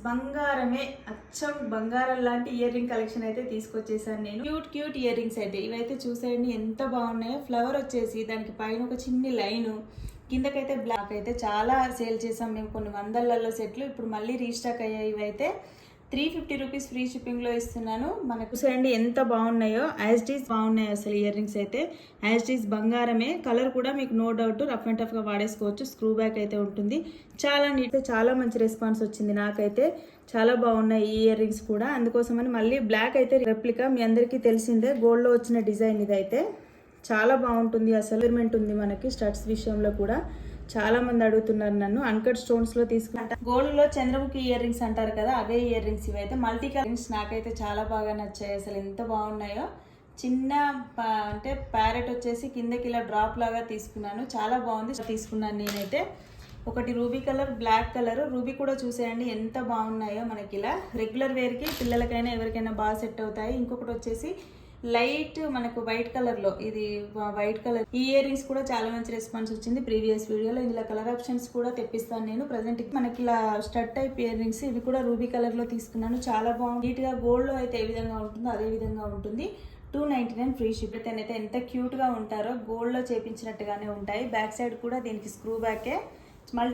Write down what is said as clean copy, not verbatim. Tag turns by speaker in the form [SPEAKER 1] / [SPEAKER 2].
[SPEAKER 1] బంగారమే అచ్చం బంగారం లాంటి ఇయర్ రింగ్ కలెక్షన్ అయితే తీసుకొచ్చేసాను నేను. క్యూట్ ఇయర్ రింగ్స్ అయితే ఇవైతే చూసేయండి ఎంత బాగున్నాయో. ఫ్లవర్ వచ్చేసి దానికి పైన ఒక చిన్ని లైను, కిందకైతే బ్లాక్ అయితే చాలా సేల్ చేసాం మేము కొన్ని వందలలో సెట్లు. ఇప్పుడు మళ్ళీ రీస్టాక్ అయ్యాయి. ఇవైతే 350 రూపీస్ ఫ్రీ షిప్పింగ్లో ఇస్తున్నాను. మనకు చూడండి ఎంత బాగున్నాయో. యాజ్ డీస్ బాగున్నాయి అసలు ఇయర్ రింగ్స్ అయితే. యాజ్ డీస్ బంగారమే. కలర్ కూడా మీకు నో డౌట్ రఫ్ అండ్ టఫ్గా వాడేసుకోవచ్చు. స్క్రూ బ్యాక్ అయితే ఉంటుంది. చాలా నీట్, చాలా మంచి రెస్పాన్స్ వచ్చింది నాకైతే. చాలా బాగున్నాయి ఈ ఇయర్ రింగ్స్ కూడా. అందుకోసమని మళ్ళీ బ్లాక్ అయితే రెప్లికా, మీ అందరికీ తెలిసిందే గోల్డ్లో వచ్చిన డిజైన్ ఇదైతే. చాలా బాగుంటుంది అసలు. ఎక్స్పెరిమెంట్ ఉంది మనకి స్టడ్స్ విషయంలో కూడా. చాలా మంది అడుగుతున్నారు నన్ను. అన్కట్ స్టోన్స్ లో తీసుకుంటా. గోల్డ్ లో చంద్రముఖి ఇయర్ రింగ్స్ అంటారు కదా, అవే ఇయర్ రింగ్స్ ఇవైతే. మల్టీ కలర్ రింగ్స్ నాకైతే చాలా బాగా నచ్చాయి అసలు. ఎంత బాగున్నాయో. చిన్న అంటే ప్యారెట్ వచ్చేసి కిందకి ఇలా డ్రాప్ లాగా తీసుకున్నాను. చాలా బాగుంది. తీసుకున్నాను నేనైతే. ఒకటి ruby colour, black colour. Ruby కూడా చూసేయండి ఎంత బాగున్నాయో. మనకి ఇలా రెగ్యులర్ వేర్కి పిల్లలకైనా ఎవరికైనా బాగా సెట్ అవుతాయి. ఇంకొకటి వచ్చేసి లైట్ మనకు వైట్ కలర్ లో, ఇది వైట్ కలర్. ఈ ఇయర్ రింగ్స్ కూడా చాలా మంచి రెస్పాన్స్ వచ్చింది ప్రీవియస్ వీడియోలో. ఇందులో కలర్ ఆప్షన్స్ కూడా తెప్పిస్తాను నేను. ప్రజెంట్ మనకి ఇలా స్టడ్ టైప్ ఇయర్ రింగ్స్, ఇవి కూడా రూబీ కలర్ లో తీసుకున్నాను. చాలా బాగుంది. నీట్ గా గోల్డ్ లో అయితే ఏ విధంగా ఉంటుందో అదే విధంగా ఉంటుంది. 299 ఫ్రీ షిప్. అయితే ఎంత క్యూట్ గా ఉంటారో. గోల్డ్ లో చేపించినట్టుగానే ఉంటాయి. బ్యాక్ సైడ్ కూడా దీనికి స్క్రూ బ్యాకే.